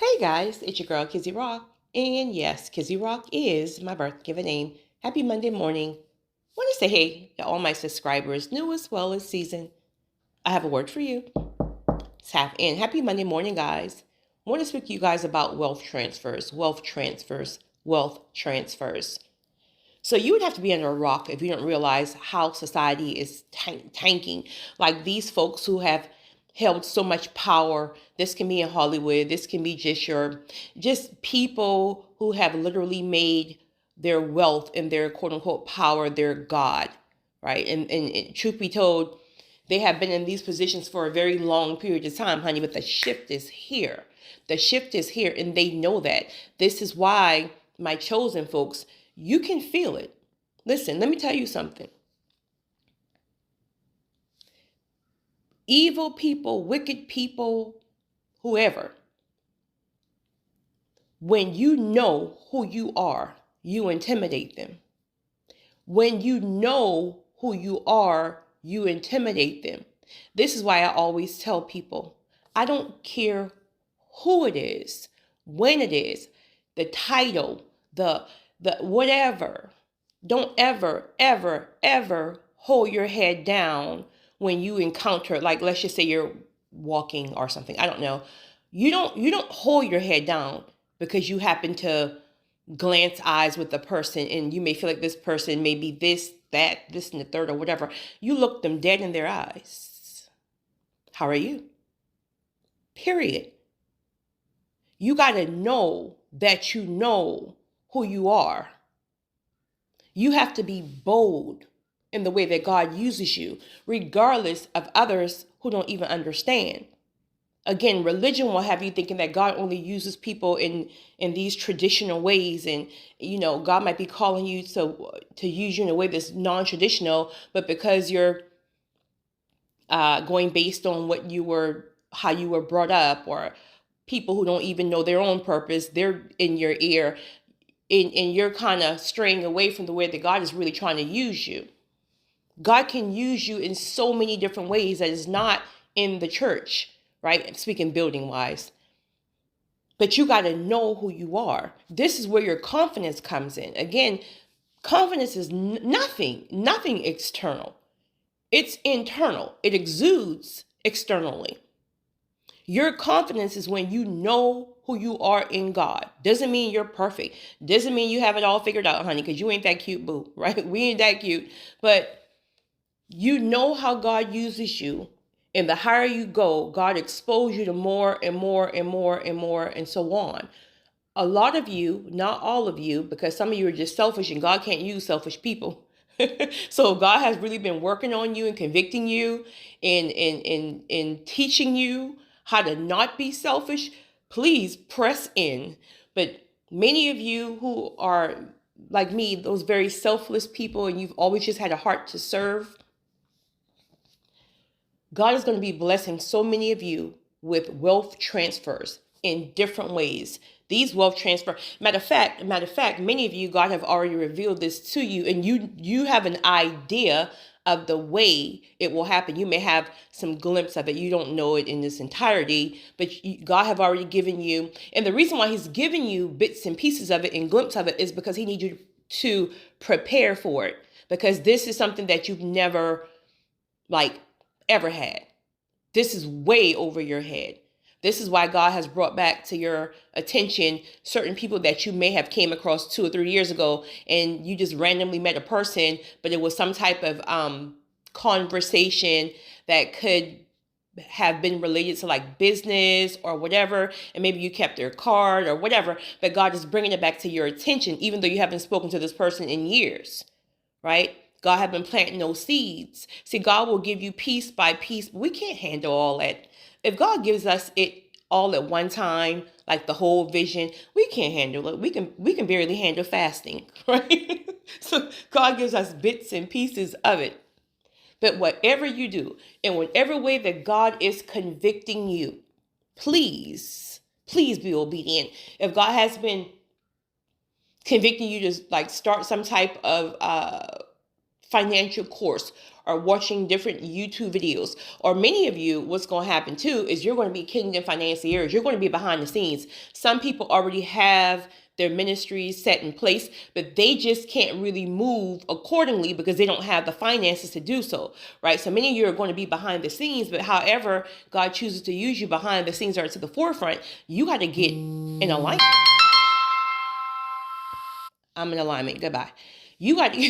Hey guys, it's your girl Kizzy Rock. And yes, Kizzy Rock is my birth given name. Happy Monday morning. Want to say hey to all my subscribers, new as well as seasoned. I have a word for you. Tap in. Happy Monday morning, guys. Want to speak to you guys about wealth transfers, wealth transfers, wealth transfers. So you would have to be under a rock if you don't realize how society is tanking. Like these folks who have held so much power. This can be in Hollywood. This can be just people who have literally made their wealth and their quote unquote power their God, right? And truth be told, they have been in these positions for a very long period of time, honey, but the shift is here. The shift is here, and they know that. This is why my chosen folks, you can feel it. Listen, let me tell you something. Evil people, wicked people, whoever, when you know who you are, you intimidate them. When you know who you are, you intimidate them. This is why I always tell people, I don't care who it is, when it is, the title, the whatever. Don't ever hold your head down when you encounter, like, let's just say you're walking or something. I don't know. You don't hold your head down because you happen to glance eyes with the person and you may feel like this person may be this, that, this, and the third, or whatever. You look them dead in their eyes. How are you? Period. You got to know that you know who you are. You have to be bold in the way that God uses you, regardless of others who don't even understand. Again, religion will have you thinking that God only uses people in these traditional ways, and God might be calling you to use you in a way that's non-traditional, but because you're going based on how you were brought up, or people who don't even know their own purpose, they're in your ear. And you're kind of straying away from the way that God is really trying to use you. God can use you in so many different ways that is not in the church, right? Speaking building wise. But you got to know who you are. This is where your confidence comes in. Again, confidence is nothing external. It's internal. It exudes externally. Your confidence is when you know who you are in God. Doesn't mean you're perfect. Doesn't mean you have it all figured out, honey, because you ain't that cute, boo, right? We ain't that cute. But you know how God uses you. And the higher you go, God exposes you to more and more and more and more and so on. A lot of you, not all of you, because some of you are just selfish and God can't use selfish people. So God has really been working on you and convicting you and teaching you how to not be selfish. Please press in. But many of you who are like me, those very selfless people, and you've always just had a heart to serve, God is going to be blessing so many of you with wealth transfers in different ways. These wealth transfer, matter of fact, many of you, God have already revealed this to you, and you have an idea of the way it will happen. You may have some glimpse of it. You don't know it in its entirety, but God have already given you. And the reason why he's giving you bits and pieces of it and glimpse of it is because he needs you to prepare for it. Because this is something that you've never ever had. This is way over your head. This is why God has brought back to your attention certain people that you may have came across 2 or 3 years ago, and you just randomly met a person, but it was some type of conversation that could have been related to like business or whatever, and maybe you kept their card or whatever, but God is bringing it back to your attention, even though you haven't spoken to this person in years, right? God have been planting those seeds. See, God will give you piece by piece. We can't handle all that. If God gives us it all at one time, like the whole vision, we can't handle it. We can barely handle fasting, right? So God gives us bits and pieces of it. But whatever you do, in whatever way that God is convicting you, please be obedient. If God has been convicting you to like start some type of financial course or watching different YouTube videos. Or many of you, what's going to happen too is you're going to be kingdom financiers. You're going to be behind the scenes. Some people already have their ministries set in place, but they just can't really move accordingly because they don't have the finances to do so, right? So many of you are going to be behind the scenes, but however God chooses to use you behind the scenes or to the forefront, you got to get in alignment. I'm in alignment. Goodbye. You got to,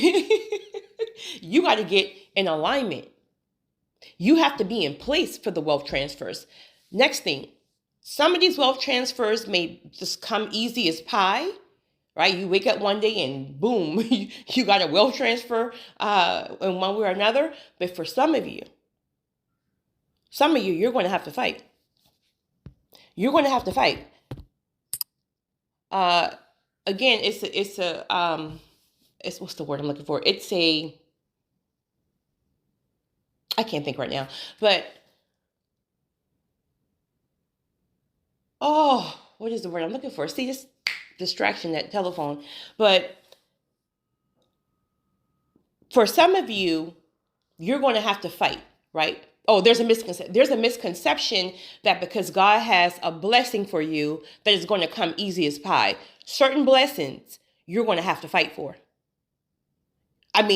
you got to get in alignment. You have to be in place for the wealth transfers. Next thing, some of these wealth transfers may just come easy as pie, right? You wake up one day and boom, you got a wealth transfer in one way or another. But for some of you, you're going to have to fight. You're going to have to fight. Again, it's what's the word I'm looking for? I can't think right now, but what is the word I'm looking for? See, this distraction, that telephone. But for some of you, you're going to have to fight, right? Oh, there's a misconception that because God has a blessing for you, that it's going to come easy as pie. Certain blessings you're going to have to fight for. I've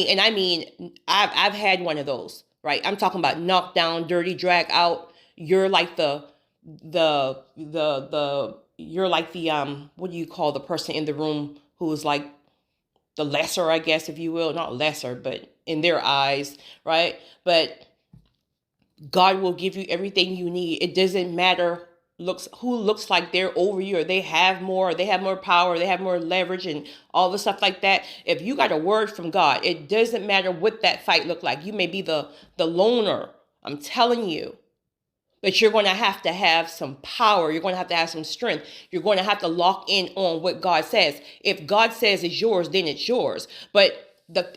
had one of those, right? I'm talking about knocked down, dirty, drag out. You're like you're like the what do you call the person in the room who is like the lesser, I guess, if you will, not lesser, but in their eyes, right? But God will give you everything you need. It doesn't matter who looks like they're over you, or they have more power, they have more leverage and all the stuff like that. If you got a word from God, it doesn't matter what that fight look like. You may be the loner, I'm telling you. But you're going to have some power. You're going to have some strength. You're going to have to lock in on what God says. If God says it's yours, then it's yours. But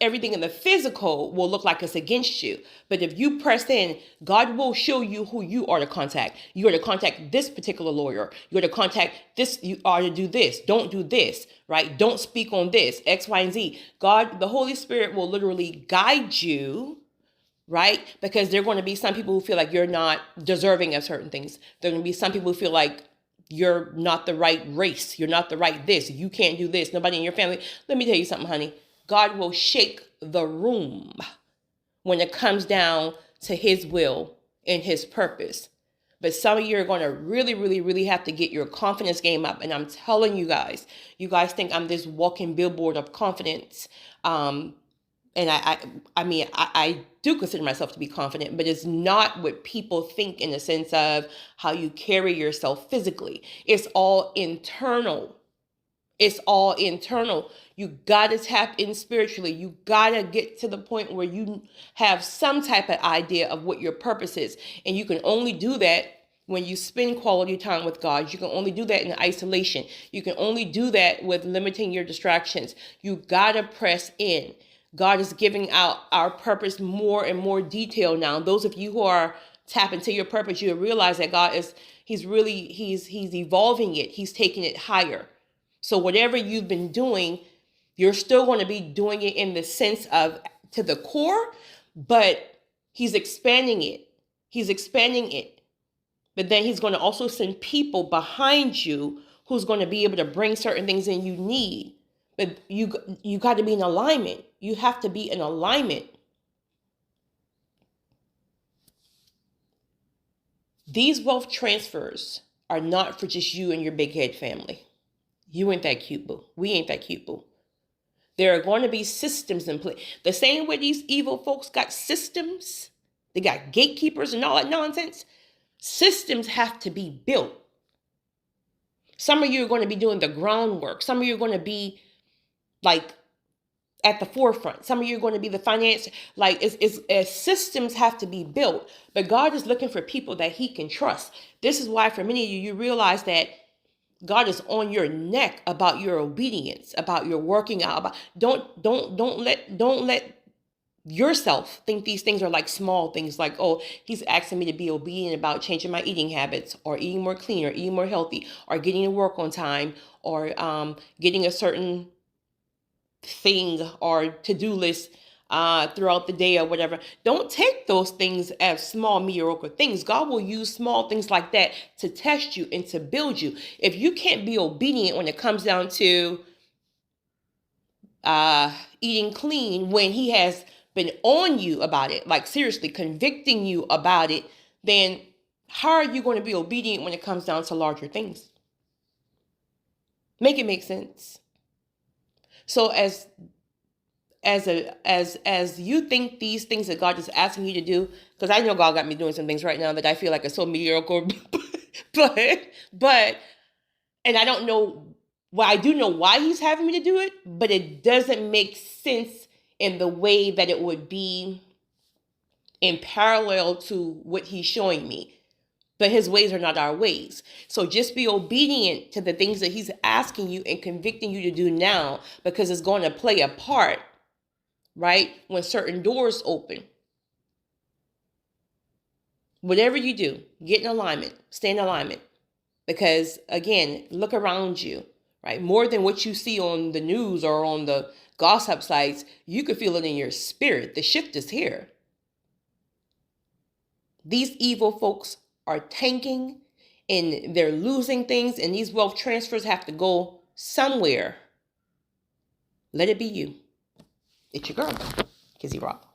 everything in the physical will look like it's against you. But if you press in, God will show you who you are to contact. You are to contact this particular lawyer. You are to contact this. You are to do this. Don't do this, right? Don't speak on this, X, Y, and Z. God, the Holy Spirit will literally guide you, right? Because there are going to be some people who feel like you're not deserving of certain things. There are going to be some people who feel like you're not the right race. You're not the right this. You can't do this. Nobody in your family. Let me tell you something, honey. God will shake the room when it comes down to his will and his purpose. But some of you are going to really, really, really have to get your confidence game up. And I'm telling you guys think I'm this walking billboard of confidence. And I do consider myself to be confident, but it's not what people think in the sense of how you carry yourself physically. It's all internal. It's all internal. You got to tap in spiritually. You got to get to the point where you have some type of idea of what your purpose is. And you can only do that when you spend quality time with God. You can only do that in isolation. You can only do that with limiting your distractions. You got to press in. God is giving out our purpose more and more detail now. Those of you who are tapping into your purpose, you realize that God is, he's evolving it. He's taking it higher. So whatever you've been doing, you're still going to be doing it in the sense of to the core, but he's expanding it. He's expanding it. But then he's going to also send people behind you who's going to be able to bring certain things in you need. But you got to be in alignment. You have to be in alignment. These wealth transfers are not for just you and your big head family. You ain't that cute, boo. We ain't that cute, boo. There are going to be systems in place. The same way these evil folks got systems, they got gatekeepers and all that nonsense. Systems have to be built. Some of you are going to be doing the groundwork. Some of you are going to be like at the forefront. Some of you are going to be the finance. Like systems have to be built. But God is looking for people that he can trust. This is why for many of you, you realize that God is on your neck about your obedience, about your working out. Don't let yourself think these things are like small things, like, oh, he's asking me to be obedient about changing my eating habits, or eating more clean, or eating more healthy, or getting to work on time, or getting a certain thing or to-do list throughout the day or whatever. Don't take those things as small, mediocre things. God will use small things like that to test you and to build you. If you can't be obedient when it comes down to eating clean, when he has been on you about it, like seriously convicting you about it, then how are you going to be obedient when it comes down to larger things? Make it make sense. So as you think these things that God is asking you to do, because I know God got me doing some things right now that I feel like are so mediocre, but and I don't know why. I do know why he's having me to do it, but it doesn't make sense in the way that it would be in parallel to what he's showing me. But his ways are not our ways. So just be obedient to the things that he's asking you and convicting you to do now, because it's going to play a part, right? When certain doors open. Whatever you do, get in alignment, stay in alignment. Because again, look around you, right? More than what you see on the news or on the gossip sites, you could feel it in your spirit. The shift is here. These evil folks are tanking and they're losing things, and these wealth transfers have to go somewhere. Let it be you. It's your girl, Kizzy Rock.